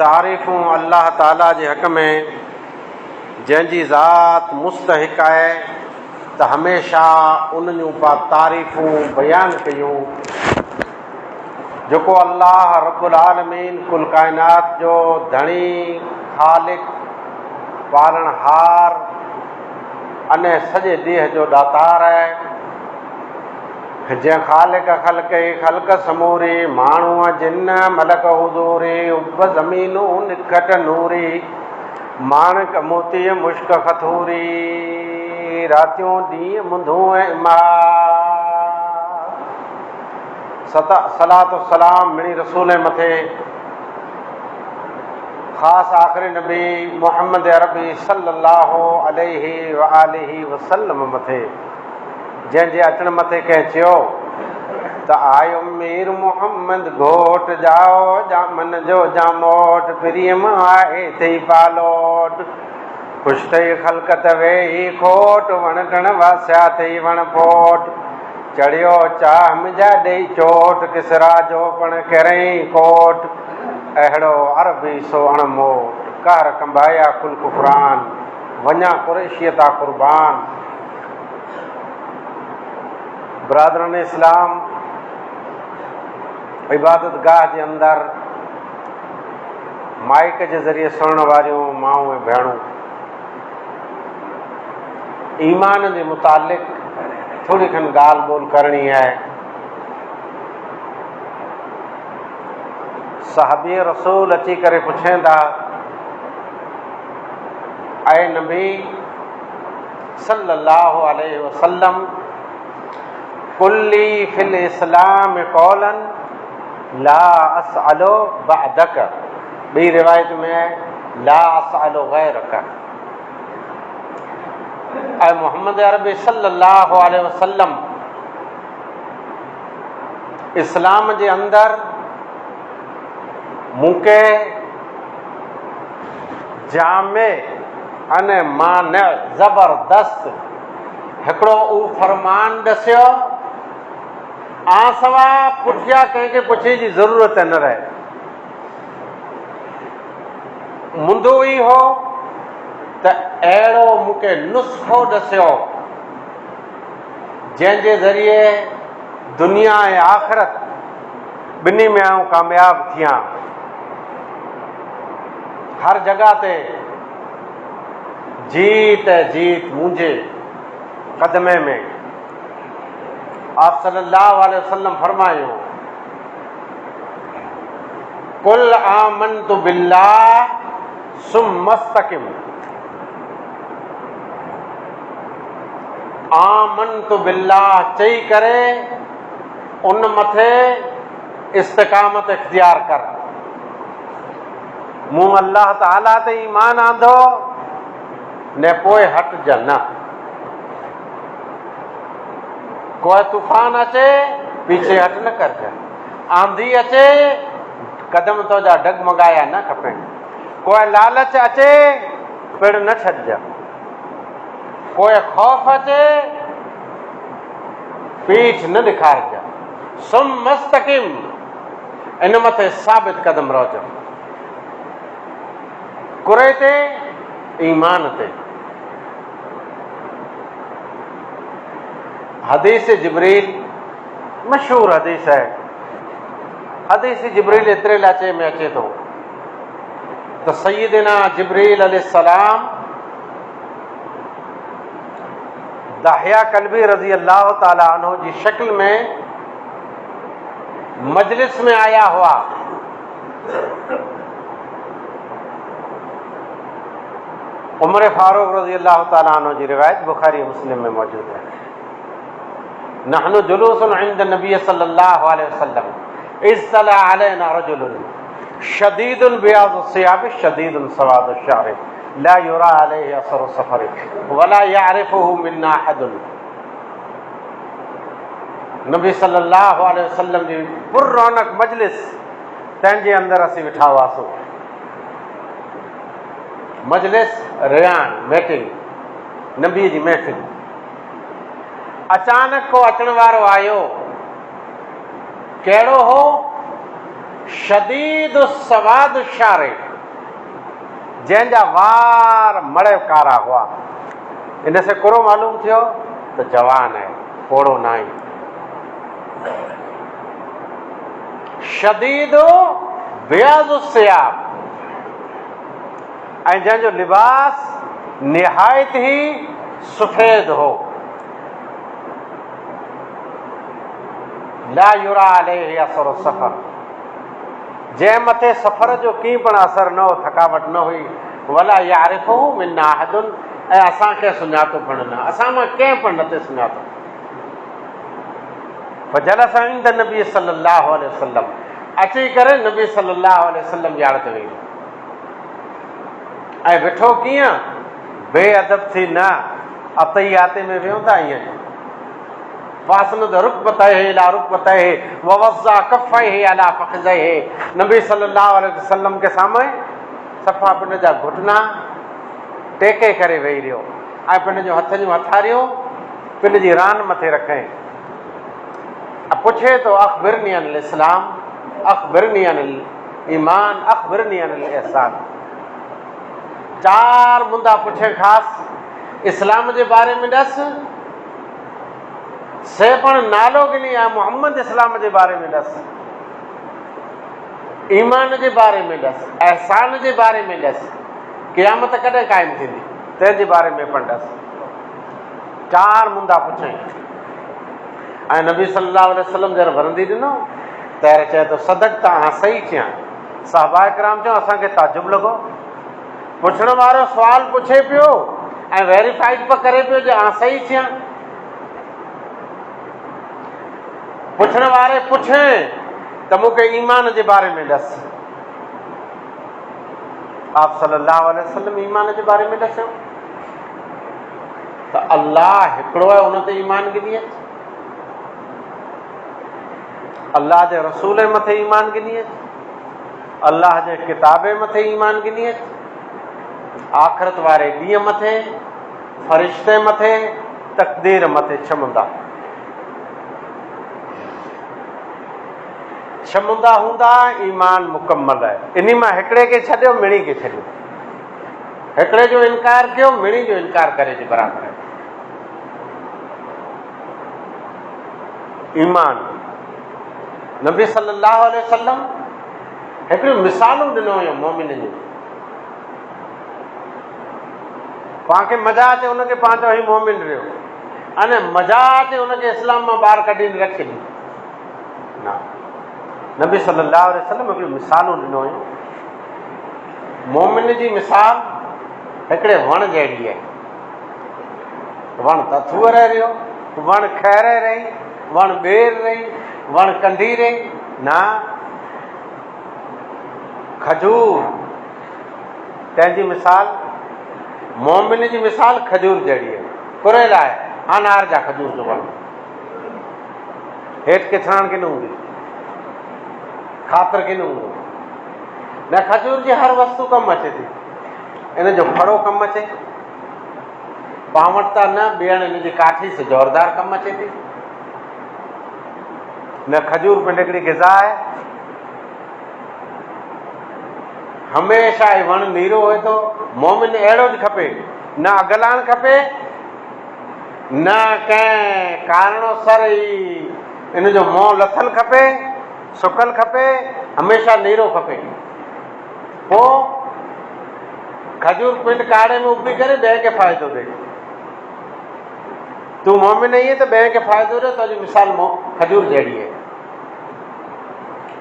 तारीफ़ूं अल्लाह ताला जे हक़ में जंहिंजी ज़ात मुस्तहिक़ आहे त हमेशह उन जूं पा तारीफ़ूं बयानु कयूं। जेको अल्लाह रब्बुल आलमीन कुल काइनात जो धणी ख़ालिक पालणहार अने सॼे देह जो दातार आहे, जंहिं ख़ालिक ख़ल्क़ ख़ल्क़ समूरी माण्हूअ जिन मलक हुज़ूरी उब ज़मीनूं निखट नूरी माणिक मोती मुश्क खथूरी रातियूं ॾींहं मुंधूं ऐं सलातो सलाम मिणी रसूल मथे ख़ासि आख़िरी नबी मुहम्मद अरबी सल्लल्लाहु अलैहि व आलिहि वसल्लम मथे, जंहिंजे अचण मथे कंहिं चयो त आयो मीर मुहम्मद घोट जाओ जामन जो जामोट प्रियम आहे थई पालोट ख़ुशि थई ख़ल्क़त वेही खोट वण टण वासिया थई वण फोट चढ़ियो चाह मुंहिंजा ॾेई चोट किसरा जो पण करें कोट अहिड़ो अरबी सो अणमोट कहर कंबाया कुल कुफरान वञा कुरैशियता कुर्बान। बरादरन इस्लाम, इबादत गाह जे अंदर माइक जे ज़रिए सुणण वारियूं माऊं ऐं भेणूं, ईमान जे मुतालिक़ थोड़ी खन ॻाल्हि ॿोल करणी आहे। सहाबी रसूल अची करे पुछनि था, ऐं नबी सल्लल्लाहु अलैहि वसल्लम कुल्ली फिल इस्लाम कौलन ला असअलो बअदक, ॿी रिवायत में है ला असअलो गैरक। ऐं मोहम्मद अरबी सल्लल्लाहु अलैहि वसल्लम इस्लाम जे अंदर मूंखे जामे अने माने ज़बरदस्त हिकिड़ो उ फरमान ॾसियो, सवा पुठियां कंहिंखे पुछण जी ज़रूरत न रहे। मुंदो ई हो त अहिड़ो मूंखे नुस्ख़ो ॾसियो जंहिंजे ज़रिए दुनिया ऐं आख़िरत ॿिन्ही में आऊं कामयाब थियां। हर जगह ते जीत जीत मुंहिंजे कदमे में। आप सल्लल्लाहु अलैहि वसल्लम फरमायो, कुल आमनतु बिल्लाह सुम्मा मस्तकिम, आमनतु बिल्लाह चई करे उन मथे इस्तिकामत इख्तियार कर। मूं अल्लाह ताला ते ईमान आंदो ने पोइ हटज न। कोई तूफान अचे पीछे हट न करज, आंधी अचे कदम तो जा डगमगाया न खपे, कोई लालच अचे पिण न छॾज, कोई खौफ अचे पीठ न ॾेखारज। सुम मस्तकिम, इन मथे साबित कदम रहिजो, कुरे ते ईमान ते। हदीस जिब्रील मशहूर हदीस है। हदीस जिब्रील एतिरे लाचे में अचे थो त सय्यदना जिब्रील अलैहिस्सलाम दाहिया कल्बी रज़ी अल्लाह ताला अन्हु जी शक्ल में मजलिस में आया हुआ। उमर फारूक रज़ी अल्लाह ताला अन्हु जी रिवायत बुखारी मुस्लिम में मौजूद है। नहनु जुलूसन इंद नबी सल्लल्लाहु अलैहि वसल्लम इज़्तला अलैना रजुलन शदीदुल बियाज़ु सियाब शदीदुल सवादु शारि ला युरा अलैहि असरु सफर वला यारिफुहु मिन्ना अहदुन। नबी सल्लल्लाहु अलैहि वसल्लम जी पुररौनक मजलिस, तंहिंजे अंदरि असीं वेठा हुआसीं। मजलिस रियान मीटिंग, नबी जी महफ़िल। अचानक को अचण वारो आयो, कहिड़ो हो? शदीद सवाद शारे, जंहिंजा वार मड़े कारा हुआ। इन से कोरो मालूम थियो तो जवान है, कोड़ो ना ही। शदीदो बियाज़ु सियाब, ऐं जंहिंजो लिबास निहायत ही सफेद हो। ला युरा अलैहि असरु सफ़र, जंहिं मथे सफ़र जो की पण असर न हो, थकावट न हुई। वला यारिफुहु मिन्ना अहदुन, ऐं असांखे सुञातो पण न, असां मां कंहिं पण न ते सुञातो। फजलस इंद नबी सल्लल्लाहु अलैहि वसल्लम, अची करे नबी सल्लल्लाहु अलैहि वसल्लम जी आड़ ते वेही ऐं वेठो कीअं, बेअदब थी न, अतैयाते में वियो था ईअं। फासनद रुकबतैहि इला रुकबतैहि व वज़्ज़ा कफ़ैहि अला फ़ख़िज़ैहि, नबी सल्लल्लाहु अलैहि वसल्लम के सामने सफ़ा पिन जा घुटना टेके करे वेही रहियो ऐं पिन जो हथ जूं हथारियूं पिन जी रान मथे रखई। पुछे तो अख़बिरनी अनिल इस्लाम, अख़बिरनी अनिल ईमान, अख़बिरनी अनिल इहसान। चार मुंदा पुछे ख़ासि इस्लाम जे बारे में ॾस, से पण नालो गिनी आहे मोहम्मद इस्लाम जे बारे में ॾस, ईमान जे बारे में ॾस, एहसान जे बारे में ॾस, क़यामत कॾहिं क़ाइमु थींदी तंहिंजे बारे में पण ॾस। चार मुंदा पुछई ऐं नबी सल्लल्लाहु अलैहि वसल्लम जॾहिं वरंदी ॾिनो त चए थो सदक त हा सही थिया। सहाबा किराम चयो असांखे ताजुब लॻो, पुछण वारो सुवाल पुछे पियो ऐं वेरीफाइड पियो करे पियो जो हा सही थिया। पुछण वारे पुछे त मूंखे ईमान जे बारे में ॾस। आप सल्लल्लाहु अलैहि वसल्लम ईमान जे बारे में ॾसियो त अल्लाह हिकिड़ो आहे, उन ते ईमान गिनी अच। अल्लाह जे रसूल मथे ईमान गिनी अच, अल्लाह जे किताबे मथे ईमान गिनी अच, आख़िरत वारे ॾींहं मथे, फ़रिश्ते मथे, तक़दीर मथे। छह मुंदा हूंदा ईमान मुकम्मल आहे। इन मां हिकिड़े खे छॾियो, मिणी खे छॾियो, हिकिड़े जो इनकार कयो, मिणी जो इनकार करे जे बराबरि आहे। ईमान नबी सल्लल्लाहु अलैहि वसल्लम हिकिड़ियूं मिसालूं ॾिनो हुयो मोमिननि जूं। पाण मज़ा अचे उनखे पाण चयो ही मोमिन रहियो, अने मज़ा अचे उनखे इस्लाम मां ॿाहिरि कढी रखी ॾी न। नबी सल्लल्लाहु अलैहि वसल्लम हिकिड़ियूं मिसालूं ॾिनो हुयूं। मोमिन जी मिसाल हिकिड़े वण जहिड़ी आहे। वण त अथूअ रहियो, वण खैर रही, वण ॿेर रही, वण कंढी रही न, खजूर। तंहिंजी मिसाल, मोमिन जी मिसाल खजूर जहिड़ी आहे। कुरेल आहे, अनार जा खजूर जो वण, हेठि किथाण की न हूंदी, ख़ातिर की न हूंदो न। खजूर जी हर वस्तु कमु अचे थी, इन जो फड़ो कमु अचे, पाण वटि त न, ॿियण इन जी काठी से ज़ोरदार कमु अचे थी न। खजूर पिण हिकिड़ी ग़िज़ा आहे। हमेशह ई वण नीरो हुए थो। मोमिन अहिड़ो ज खपे, न अगलाइण खपे, न कंहिं कारणो सर ई इन जो मोह लथल खपे, सुकल खपे, हमेशह नीरो खपे। पोइ खजूर पिंड काड़े में उभी करे ॿिए खे फ़ाइदो ॾे। तूं मोमिन ई त ॿिए खे फ़ाइदो ॾे, तुंहिंजी मिसाल खजूर जहिड़ी आहे।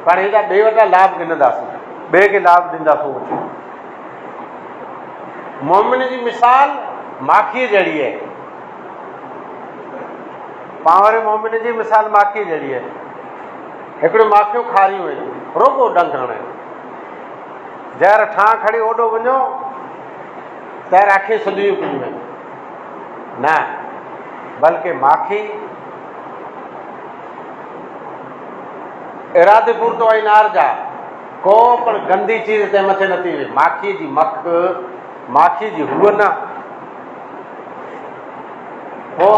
पाण हेॾा ॿिए वटां लाभ गिनंदासीं, ॿिए खे लाभ ॾींदासीं। मोमिन जी मिसाल माखीअ जहिड़ी आहे। पाण वारे मोमिन जी मिसाल माखीअ जहिड़ी आहे। हिकिड़ियूं माखियूं खारियूं आहिनि, रोगो डंग हणे, जहर ठां खणी ओॾो वञो तैर अखियूं सुधियूं पियूं आहिनि न, बल्कि माखी इरादेपुर तो इनार जा को पण गंदी चीज ते मथे नथी वे। माखी जी मख, माखी जी हूअ न, वो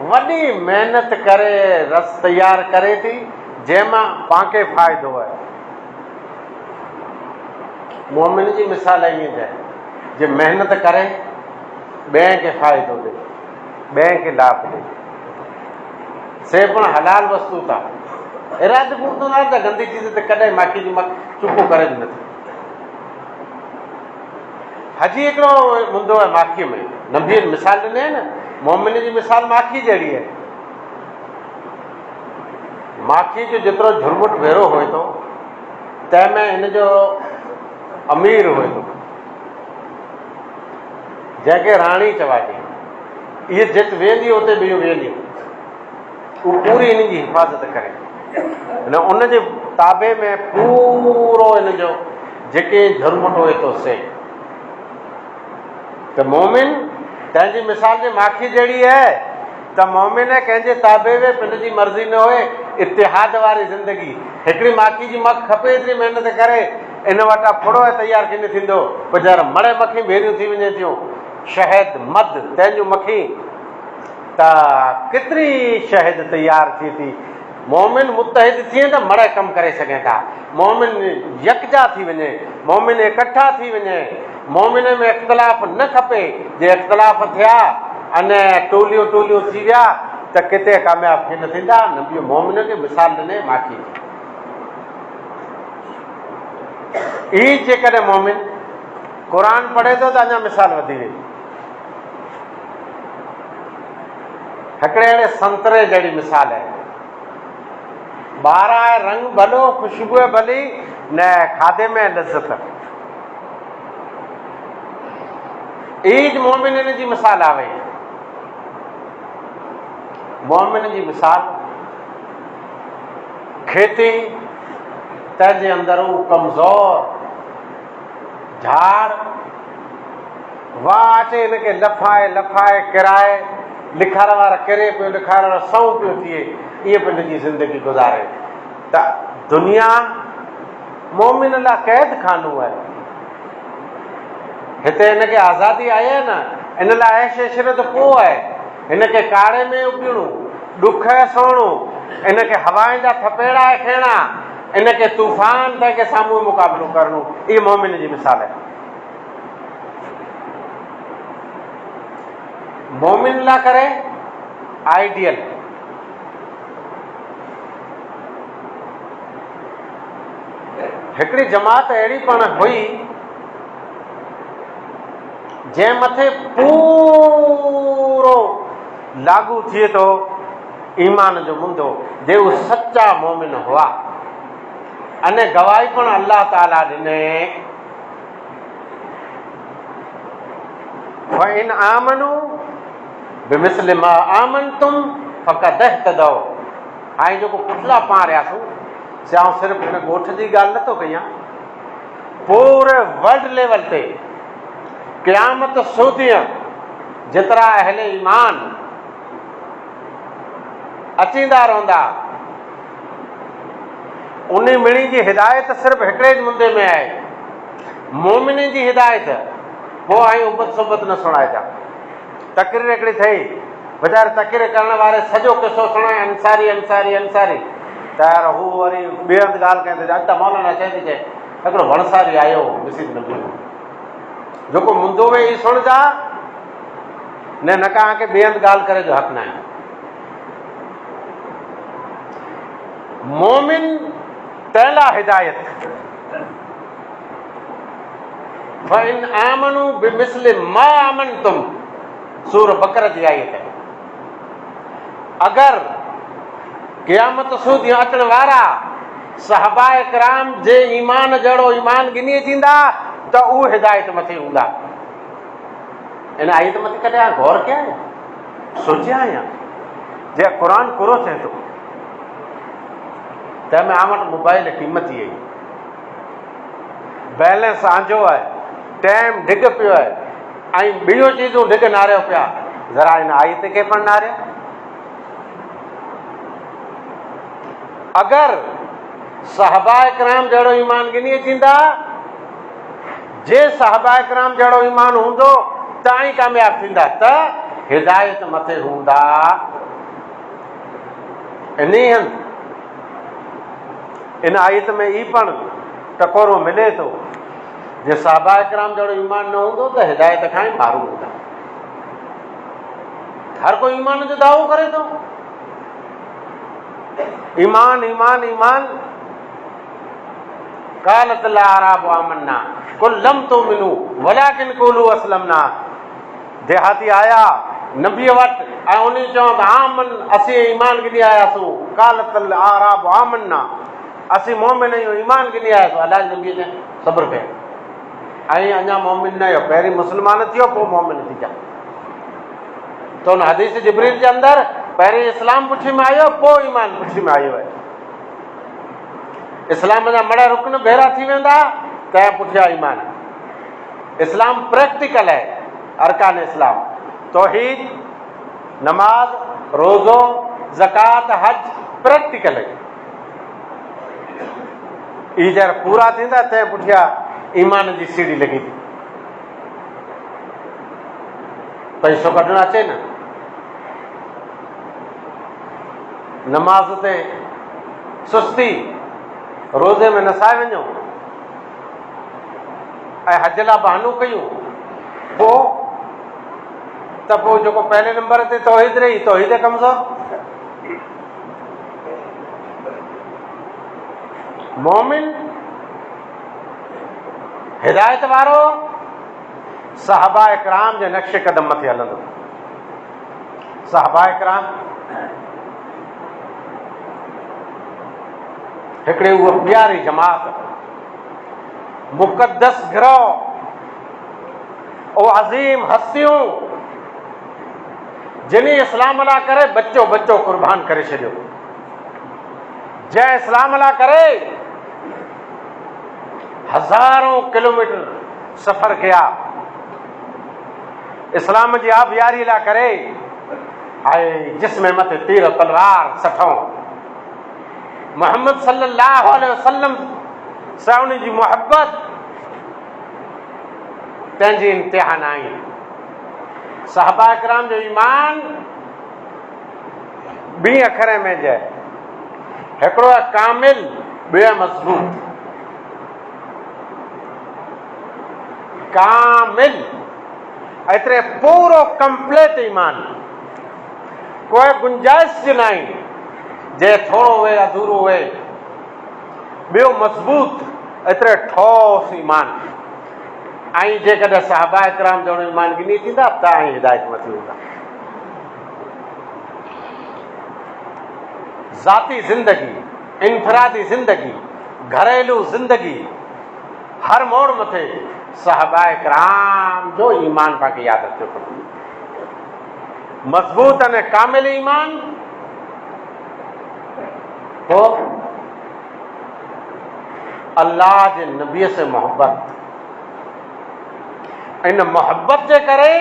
वॾी महिनत करे रस तैयार करे थी, जंहिंमां पाण खे फ़ाइदो आहे। मोमिन जी मिसाल ईअं जाए जे महिनत करे ॿिए खे फ़ाइदो ॾे, ॿिए खे लाभ ॾे, से पण हलाल वस्तु था, इरादे पूरतो न त गंदी चीज़ ते कॾहिं माखी जी मख चुको करे बि नथो। हजी हिकिड़ो हूंदो आहे माखीअ में, नबीअ मिसाल ॾिने न, मोमिन जी मिसाल माखी जहिड़ी आहे। माखी जो जेतिरो झुरमुट भेरो हुए थो तंहिंमें हिन जो अमीर हुए थो, जंहिंखे राणी चवाइजे, इहे जिते वेंदी उते ॿियूं वेंदियूं, उहो पूरी हिन जी हिफ़ाज़त करे, हिन उन जे ताबे में पूरो हिन जो जेके झुरमुट हुए थो से। त मोमिन तंहिंजी मिसाल जे माखी जहिड़ी आहे त मोमिन कंहिंजे ताबे में पंहिंजी मर्ज़ी न हुए, इतिहाद वारी ज़िंदगी, हिकिड़ी माखी जी मख खपे एतिरी महिनत करे इन वटां फुड़ो ऐं तयारु कीअं थींदो, वीचार मड़े मखी भेरियूं थी वञे थियूं, शहद मध तंहिंजूं मखी, त केतिरी शहद तयारु थिए थी। मोमिन मुतहिद थिए त मड़े कमु करे सघनि था, मोमिन यकजा थी वञे, मोमिन इकट्ठा थी वञे, मोमिन में इख़्तिलाफ़ न खपे, जे इख़्तिलाफ़ थिया अने टोलियूं टोलियूं थी विया त किथे कामयाबु थी न थींदा। नबी मोमिन खे मिसाल ॾिने माखी जी। ई जेकॾहिं मोमिन क़ुर पढ़े थो त अञा मिसाल वधी वई। हिकिड़े अहिड़े संतरे जहिड़ी मिसाल आहे, ॿारहं आहे रंग भलो, ख़ुशबू भली, न खाधे में लज़त। ईद मोमिन जी मिसाल आहे। मोमिन जी मिसाल खेती, तंहिंजे अंदरि उहो कमज़ोर झाड़ वाह अचे, हिनखे लफ़ाए लफ़ाए किराए, लिखार वारा किरे पियो, लिखार वारा सऊं पियो थिए, ईअं पंहिंजी ज़िंदगी गुज़ारे। त दुनिया मोमिन लाइ क़ैद खानो आहे। हिते हिनखे आज़ादी आई आहे न, इन लाइ ऐश इशरत पोइ आहे, हिनखे काड़े में उबिणो, ॾुख सहणो, इनखे हवाउनि जा थपेड़ा खणणा, इनखे तूफ़ान तंहिंखे साम्हूं मुक़ाबिलो करणो, इहा मोमिन जी मिसाल आहे। मोमिन लाइ करे आइडियल हिकिड़ी जमात अहिड़ी पण हुई जंहिं मथे पूरो लागू थिए थो ईमान जो मुंदो, जे उहे सचा मोमिन हुआ, अने गवाही पण अल्लाह ताला ॾिने, फ़इन आमनू बिमिस्लि मा आमनतुम फ़क़द इह्तदौ। हाणे जेको पुतला पां रहियासीं, आउं सिर्फ़ु हिन ॻोठ जी ॻाल्हि नथो कयां, पूरे वर्ल्ड लेवल ते क़यामत सूदीअ जेतिरा अहले ईमान अचींदा रहंदा, उन मिणी जी हिदायत सिर्फ़ु हिकिड़े मुंदे में आहे, मोमिन जी हिदायत। पोइ आई उबत सुबत न सुणाइजा। तकरीर हिकिड़ी थी, वीचारे तकरीर करण वारे सॼो किसो सुणाए, अंसारी अंसारी अंसारी, त यार हू वरी ॿिए हंधि ॻाल्हि कयां त अॼु त मौलाना चए थी, चए हिकिड़ो वणसारी आयो मिसिद नबी, जेको मुंदो वेही सुणजा न कंहिंखे ॿिए हंधि ॻाल्हि करे जो हक़ न आहे। मोमिन तंहिं लाइ हिदायत, फ़इन आमनू बिमिस्लि मा आमनतुम, सूर बकर जी आयत है। अगरि क़यामत सूदी अचण वारा सहाबाए किराम जे ईमान जहिड़ो ईमान गिनी थींदा त उहे हिदायत मथे हूंदा। इन आयत मथे कॾहिं गौर कया आहियां, सोचिया आहियां, जे क़ुर पूरो थिए थो तंहिंमें आं वटि मोबाइल क़ीमती आई, बैलेंस आंजो आहे, टाइम ढिग पियो आहे, ऐं ॿियूं चीज़ूं ढिग नारियो पिया, ज़रा हिन आयत खे पण नारिया। अगरि सहाबाए किराम जहिड़ो ईमान गिनी थींदा, जे सहाबाए किराम जहिड़ो ईमान हूंदो त ई कामयाबु थींदा, त हिदायत मथे हूंदा। इन आयत में ई पण टकोरो मिले थो जे साहबा इकराम जहिड़ो ईमान न हूंदो त हिदायत खां ई मारूं हूंदा। हर कोई ईमान जो दावो करे थो, ईमान ईमान ईमान। कालत अल आराबु आमन्ना कुल लम तुमिनू वलाकिन क़ूलू असलमना। देहाती आया नबीअ वटि ऐं उन चयो त आमन असीं ईमान गिनी आयासीं। कालत अल आराबु आमन्ना, असीं मोमिन आहियूं, ईमान गिनी आयासीं। अलाह नबी चए सब्र कयो, ऐं अञा मोमिन न आहियो, पहिरीं मुस्लमान थियो पोइ मोमिन थी जा। त हुन हदीस जिब्रील जे अंदरि पहिरीं इस्लाम पुछी में आयो, पोइ ईमान पुछी में आयो आहे। इस्लाम जा मड़ रुकन भेरा थी वेंदा तंहिं पुठियां ईमान। इस्लाम प्रैक्टिकल है, अरकान इस्लाम तौहीद, नमाज, रोज़ो, ज़कात, हज प्रैक्टिकल है। ई जर पूरा थींदा तंहिं पुठियां ईमान जी सीढ़ी लगी थी। पैसो कढणु अचे न, नमाज ते सुस्ती, रोज़े में नसाए वञो ऐं हज लाइ बहानू कयूं, पोइ जेको पहले नंबर ते तौहीद रही, तौहीद कमज़ोर। मोमिन हिदायत वारो साहबा इकराम जे नक्शे कदम मथे हलंदो। साहबा इकराम हिकिड़ी उहा प्यारी जमात, मुक़द्दस गिरोह, ओ अज़ीम हस्तियूं जिन्हें इस्लाम लाइ करे बच्चो बच्चो कुर्बान करे छॾियो। जंहिं इस्लाम लाइ करे हज़ारों किलोमीटर सफ़र कया, इस्लाम जी आबियारी लाइ करे ऐं जिस्म मथे तीर तलवार सठऊं। मोहम्मद सल्लल्लाहु अलैहि वसल्लम सां उन जी मोहब्बत पंहिंजी इम्तिहान आई। साहबा इकराम जो ईमान ॿी अखर में जे, हिकिड़ो आहे कामिल, ॿियो मज़बूत। कामिल एतिरे पूरो कंप्लीट ईमान, कोई गुंजाइश न आहे जे थोरो हुए अधूरो हुए। ॿियो मज़बूत, एतिरे ठोस ईमान। ऐं जेकॾहिं साहबा इकराम जहिड़ो ईमान गिनी थींदा त ऐं हिदायत मथी हूंदा। ज़ाती ज़िंदगी, इनफरादी ज़िंदगी, घरेलू ज़िंदगी, हर मोड़ मथे साहबा इकराम जो ईमान पाण यादि रखियो खपे। मज़बूत अने कामिल ईमान, पोइ अल्लाह जे नबीअ से मोहब्बत। इन मोहब्बत जे करे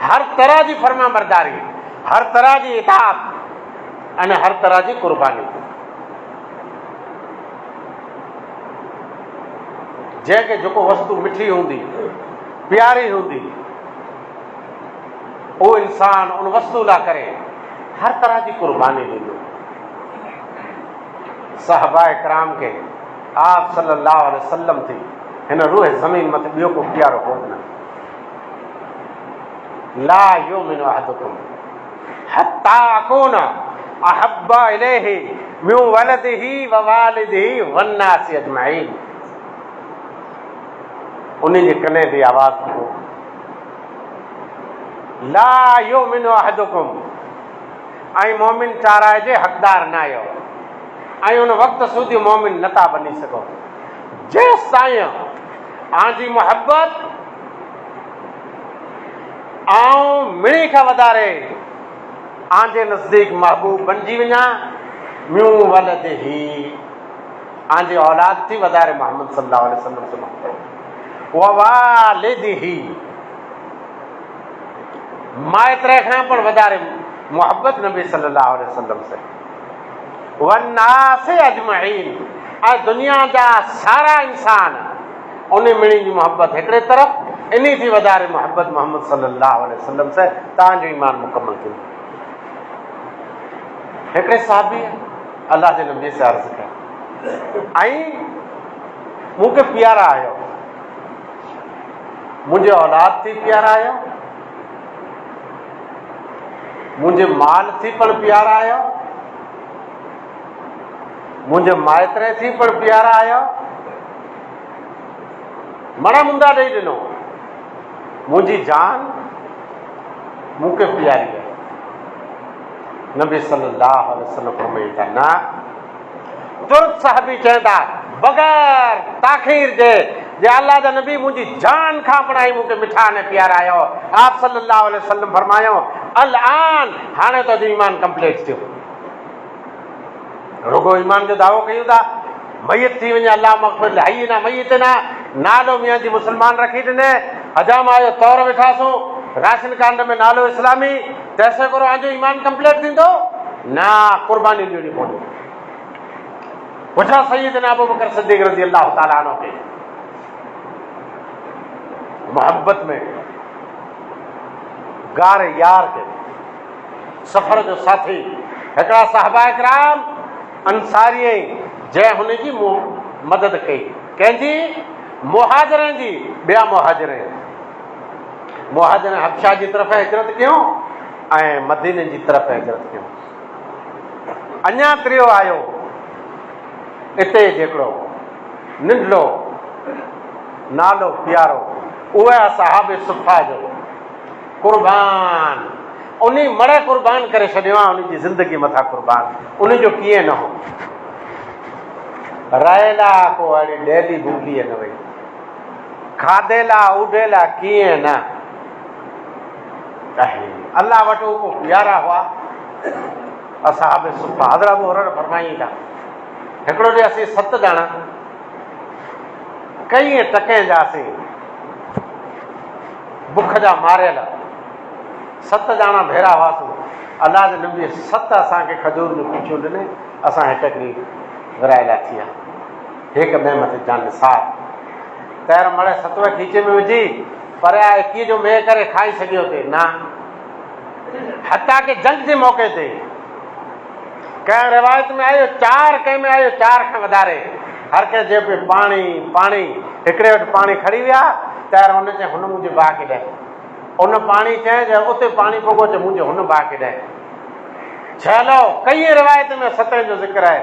हर तरह जी फर्मा बरदारी, हर तरह जी इताअत अने हर तरह जी कुर्बानी। जंहिंखे जेको वस्तु मिठी हूंदी, प्यारी हूंदी, उहो इंसान उन वस्तु लाइ करे हर तरह जी कुर्बानी ॾींदो। साहबा इकराम खे आप सल्लल्लाहु अलैहि वसल्लम थी हिन रूह ज़मीन मथे ॿियो को प्यारो कोन न। ला युमिनु अहदुकुम हत्ता अकूना अहब्बा इलैहि मिन वलदिही व वालिदिही वन्नासि अजमईन। उन्हीं जे कने जी आवाज़ हो, ला युमिनु अहदुकुम, ऐं मोमिन चाराए जे हक़दार न आहियो, ऐं उन वक़्त सूदी मोमिन नथा बनी सघो जेसि ताईं आंजी मोहब्बत आऊं मिणी खां वधारे आंजे नज़दीक महबूब बणिजी वञा। म्यूं वलदिही, आंजी औलाद थी वधारे मोहम्मद सल्लल्लाहु अलैहि वसल्लम से मोहब्बत। व वालिदिही, माइतरे खां पण वधारे मोहब्बत नबी सल्लल्लाहु अलैहि वसल्लम से। वन्नास अजमईन, ऐं दुनिया जा सारा इंसान उन मिणी जी मोहब्बत हिकिड़े तरफ़, इन्ही थी वधारे मोहब्बत मोहम्मद सल्लल्लाहु अलैहि वसल्लम से तव्हांजो ईमान मुकम्मल थींदो। हिकिड़े साहबी अल्लाह जे नबी से अर्ज़ कयो, ऐं मूंखे प्यारा आहियो, मुझे औलाद थी प्यारा आयो, मुझे माल थी पण प्यारा आयो, मुझे माइतरे थी पण प्यारा आयो, मड़ा मुंदा ॾेई ॾिनो, मुझी जान मूंखे प्यारी है। नबी सल्लल्लाहु अलैहि वसल्लम फरमाई था ना तुरत साहबी चवंदा बगैर ताखीर जे अल्लाह जा नबी मुंहिंजी जान खां पढ़ाई मूंखे मिठा ने प्यारा आयो। आप सल्लल्लाहु अलैहि वसल्लम फरमायो अल आन हाणे तो ईमान कंप्लीट थियो। रुगो ईमान जो दावो कयूं था, मयत थी वञे अल्लाह मग़फ़िर हई ना मयत ना, नालो मियां जी मुस्लमान रखी ॾिने, हजाम आयो तौर वेठासूं, राशन कार्ड में नालो इस्लामी, तैसे करो आजो ईमान कंप्लीट थींदो ना, कुर्बानी ॾियणी पवंदी। पुछा सय्यदना अबू बकर सिद्दीक़ रज़ी अल्लाह ताला अन्हु खे मोहब्बत में गारे यार के सफ़र जो साथी हिकिड़ा साहबा इकराम अंसारी जंहिं हुनजी मदद कई, कंहिंजी? मुहाजिरनि जी। ॿिया मुहाजिर हबशा जी तरफ़ हिजरत कयूं ऐं मदीने जी तरफ़ हिजरत कयूं। अञा टियों आयो इते जेकड़ो निंढलो नालो प्यारो, उहे साहब सुफ़ा जो कुर्बान, उन मड़े कुर्बान करे छॾियो आहे, उनजी ज़िंदगी मथां कुर्बान, उनजो कीअं न हो। रहेला को अहिड़ी डेली भूली न वई, खाधेला उडेला कीअं न, अल्लाह वटि को प्यारा हुआ असाब सुफ़ा। हज़रत अबू हुरैरा फरमाईं था हिकिड़ो ॾींहुं असीं 7 ॼणा कई टके जासीं, बुख जा मारियल 7 ॼणा भेरा हुआसीं। अल्लाह जे नबी 7 असांखे खजूर जूं कुछियूं ॾिने, असां हिकड़ी विरायला थी विया, हिक ॿिए मथे जान निसार तैर मड़े सतवे खीचे में विझी पर 21 जो मेह करे खाई सघियो थे ना। हत्या के जंग जे मौके ते कंहिं रिवायत में आयो 4, कंहिं में आयो 4 खां वधारे, हर कंहिं जे पे पाणी पाणी, हिकिड़े वटि पाणी खणी विया तैर हुन चई हुन मुंहिंजे भाउ खे ॾे, उन पाणी चई जे उते पाणी पुॻो चए मुंहिंजे हुन भाउ खे ॾे। छलो कई रिवायत में 7 जो ज़िक्र आहे,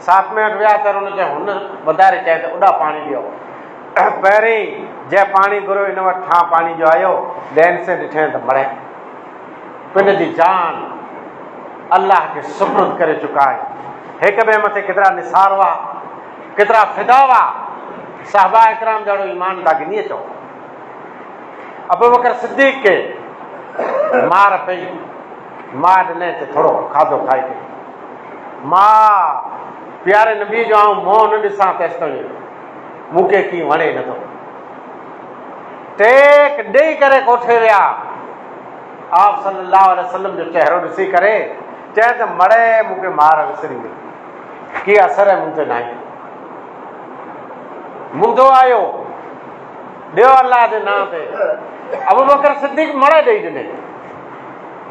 7 में विया त हुन चए हुन वधारे चए त उॾा पाणी ॾियो। पहिरीं जंहिं पाणी घुरियो हिन वटि ठां पाणी जो आयो, ॾहनि से ॾिठे त मरे, पिंड जी जान अल्लाह के सुपुर्द करे चुका है। हिक ॿिए मथे केतिरा निसार हुआ, केतिरा फिदा हुआ, साहबा इकराम जहिड़ो ईमान था गिनी अचो। अबू बकर सिद्दीक़ के मार पई, मां ॾिने त थोरो खाधो खाई के, मां प्यारे नबी जो आऊं मोह न ॾिसां तेसि ताईं मूंखे कीअं वणे नथो। टेक ॾेई करे कोठे विया, आप सल्लल्लाहु अलैहि वसल्लम जो चेहरो ॾिसी करे चए त मड़े मूंखे मार विसरी वई, की असर है मुंहिंजे न आहे। मुंदो आयो ॾियो अल्लाह जे नाम ते, अबू बकर सिद्दीक़ मड़े ॾेई ॾिने,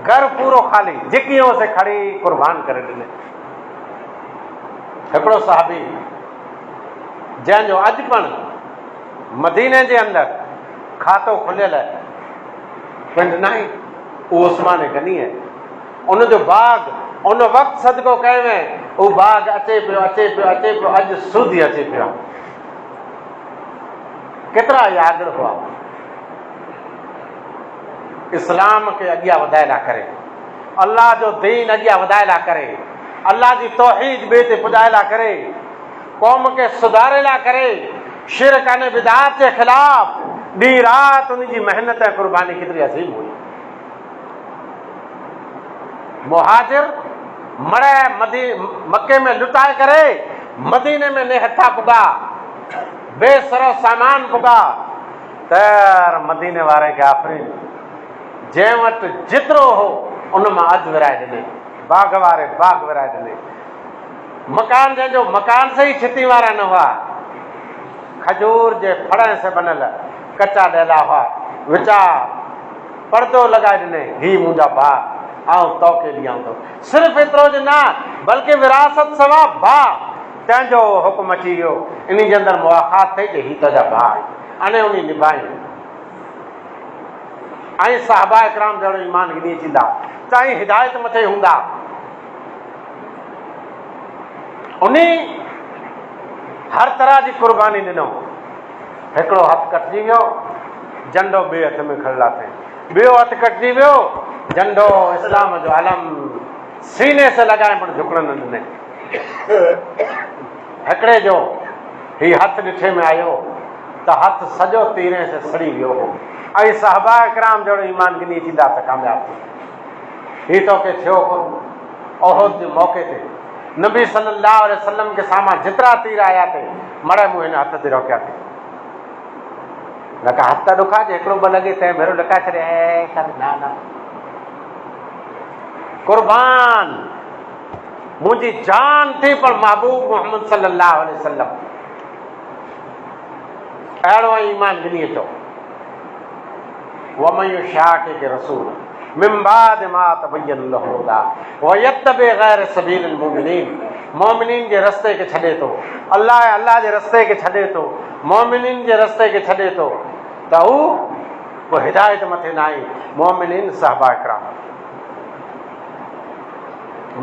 घर पूरो खाली, जिकियों से खड़ी कुर्बान करे ॾिने। हिकिड़ो साहबी जंहिंजो अॼु पण मदीने जे अंदरि खातो खुलियल आहे, पिंड न आहे, उहो उस्मान गनी आहे। उनजो बाग उन वक़्तु सदको कयो वए, उहो बाग अचे पियो अचे पियो अचे पियो, अॼु सूदी अचे पियो। केतिरा यादि हुआ इस्लाम खे अॻियां वधाए लाइ करे, अल्लाह जो दीन अॻियां वधाए लाइ करे, अल्लाह जी तौहीद ॿिए ते पुॼाए लाइ करे, क़ौम खे सुधारे लाइ करे, शिरक अने बिदात जे ख़िलाफ़ ॾींहुं राति उनजी महिनत ऐं क़ुर्बानी केतिरी अज़ीम हुई। मुहाजिर मड़े मके में लुटाए करे मदीने में नेहथा पुॻा, बेसरो सामान पुॻा, त मदीने वारे खे आफ़रीन जंहिं वटि जेतिरो हो उन मां अधु विराए ॾिने, बाग वारे बाग विराए ॾिने। मकान जंहिंजो मकान से ही छिती वारा न हुआ, खजूर जे फड़नि से बनल कचा ॾेला हुआ, विचा पर्दो लॻाए ॾिने, ही मुंहिंजा भाउ आऊं तोखे ॾियां थो। सिर्फ़ु एतिरो ज न बल्कि विरासत सवा भाउ, तंहिंजो हुकुम अची वियो, इन जे अंदरि मुआख़ात थिए त ही तुंहिंजा भाउ, अने उन निभाई। ऐं साहबा इकराम जहिड़ो ईमान गिनी थींदा ताईं हिदायत मथे हूंदा। उन हर तरह जी कुर्बानी ॾिनो। हिकिड़ो हथु कटिजी वियो, झंडो ॿिए हथ में खणी लाथे, ॿियो हथु कटिजी वियो, झंडो इस्लाम जो अलम सीने से लगाए पण झुकण न ॾिने। हिकिड़े जो ही हथु ॾिठे में आयो त हथु सॼो तीरे से सड़ी वियो हो। ऐं साहबा इकराम जहिड़ो ईमान गिनी थींदा त कामयाब थी। ही तोखे थियो कोन। ओहद जे मौक़े ते नबी सल्लल्लाहु अलैहि वसल्लम के साम्हूं जेतिरा तीर आया थे मड़े मूं हिन हथ ते रोकिया थे। लका हथ ॾुखा जे हिकिड़ो ॿ लॻे तंहिं भेरो ॾका छॾे न कुर्बान मुंहिंजी जान थी पर महबूब मोहम्मद सल्लल्लाहु अलैहि वसल्लम अहिड़ो ईमान गिनी अचो। वमन युशाक़िक़ि रसूल मिन बाद मा तबय्यन लहु हुदा वयत्तबि गैर सबीलिल मुमिनीन। मोमिनीन जे रस्ते खे छॾे थो, अल्लाह जे रस्ते खे छॾे थो, मोमिनीन जे रस्ते खे छॾे थो त हू हिदायत मथे न आई। मोमिनीन साहबा इकराम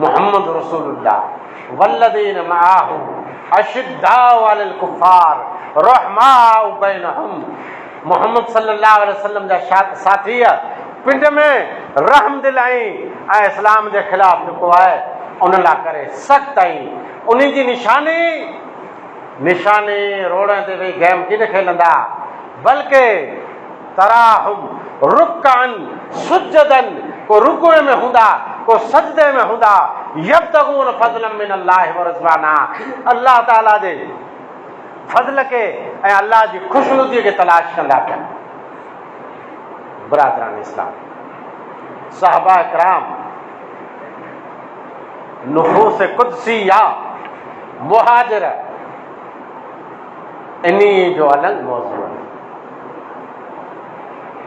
मुहम्मद रसूलुल्लाह वल्लदीन मआहु अशिद्दाउ अलल कुफ़ार रहमाउ बैनहुम। मोहम्मद सल्लल्लाहु अलैहि वसल्लम जा साथी पिंड में रहम दिल ऐं इस्लाम जे ख़िलाफ़ जेको आहे उन लाइ करे सख़्त आई। उन जी निशानी रोडनि ते वेही गेम किन खेलंदा बल्कि तराहुम रुकअन सुजदन, को रुकुए में हूंदा, को सजदे में हूंदा, यब्तगून फज़लन मिन अल्लाह व रिज़वाना। अल्लाह ताला जे फज़ल के ऐं अल्लाह जी ख़ुशनुदी के तलाश कंदा पिया। बरादरान इस्लाम, साहबा इकराम नुफूस कुदसिया मुहाजिर इन्ही जो अलग मौजू है।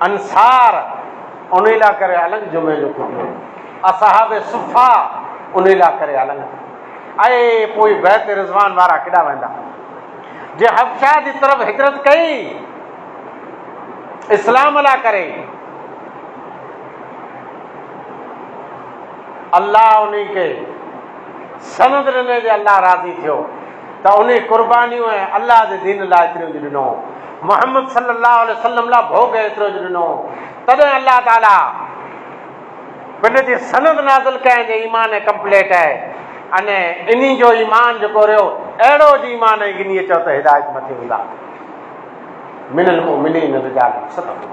अंसार उन लाइ करे अलग जुमे जो खुटबो, असहाब सुफ़ा उन लाइ करे अलग। ऐं पोइ बैत रिज़वान वारा केॾा वेंदा जे हबशा जी तरफ़ हिजरत कई इस्लाम लाइ करे। अल्लाह उन खे सनद ॾिने जे अल्लाह राज़ी थियो त उन कुर्बानियूं ऐं अल्लाह जे दीन लाइ एतिरो ॾिनो, मोहम्मद सल्लल्लाहु अलैहि वसल्लम लाइ भोग एतिरो ॾिनो। तॾहिं अल्लाह ताला पिन जी सनद नाज़िल कयईं जे ईमान कंप्लीट आहे। अने इन्ही जो ईमान जेको रहियो अहिड़ो जी ईमान ऐं गिनी अचो त हिदायत मथे हूंदा। मिनल मुमिनीन रिजालुन सदक़ू।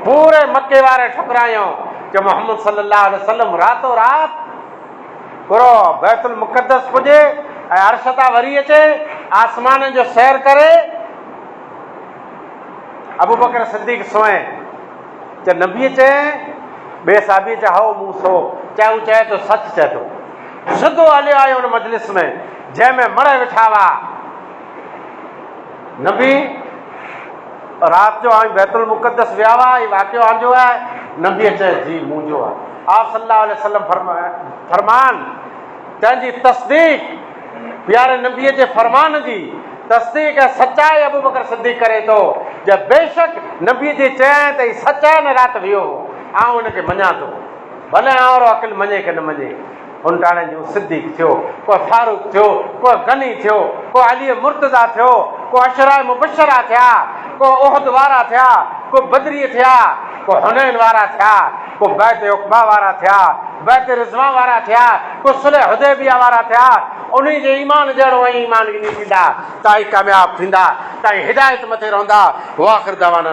पूरे मके वारे ठुकरायूं कि मोहम्मद सल्लल्लाहु अलैहि वसल्लम रातो रात पूरो बैतुल मुक़द्दस पुॼे ऐं अर्श तां वरी अचे, आसमान जो सैर करे। अबू बकर सिद्दीक़ सोए त नबी चए, ॿिए साहबी चए हो मूं सो, चाहे हू चए तो सच चए तो। सिधो हलियो आयो उन मजलिस में जंहिंमें मड़ वेठा हुआ। नबी रात जो आई बैतुल मुक़द्दस विया हुआ, ही वाक़ियो आंजो आहे। नबी चए जी मुंहिंजो आहे। आप सल्लल्लाहु अलैहि वसल्लम फरमान तंहिंजी तस्दीक प्यारे नबीअ जे फरमान जी तस्दीक ऐं सचाई अबू बकर सिद्दीक़ करे थो जे बेशक नबी जी चए त ही सच आहे न राति वियो आउं हुनखे मञा थो, भले आउरो अकिल मञे की न मञे। हुन टाणे जो सिद्दीक़ थियो, को फारूक थियो, को गनी थियो, को अली मुर्तज़ा थियो, को अशरा मुबशरा थिया, को उहद वारा थिया, को बदरी थिया, को हुनैन वारा थिया, को बैत उक़बा वारा थिया, बैत रिज़वान वारा थिया, को सुलह हुदैबिया वारा थिया। उन्हीं जे ईमान जहिड़ो ऐं ईमान गिनी थींदा ताईं कामयाब थींदा, ताईं हिदायत मथे रहंदा। वाख़िर दवाना।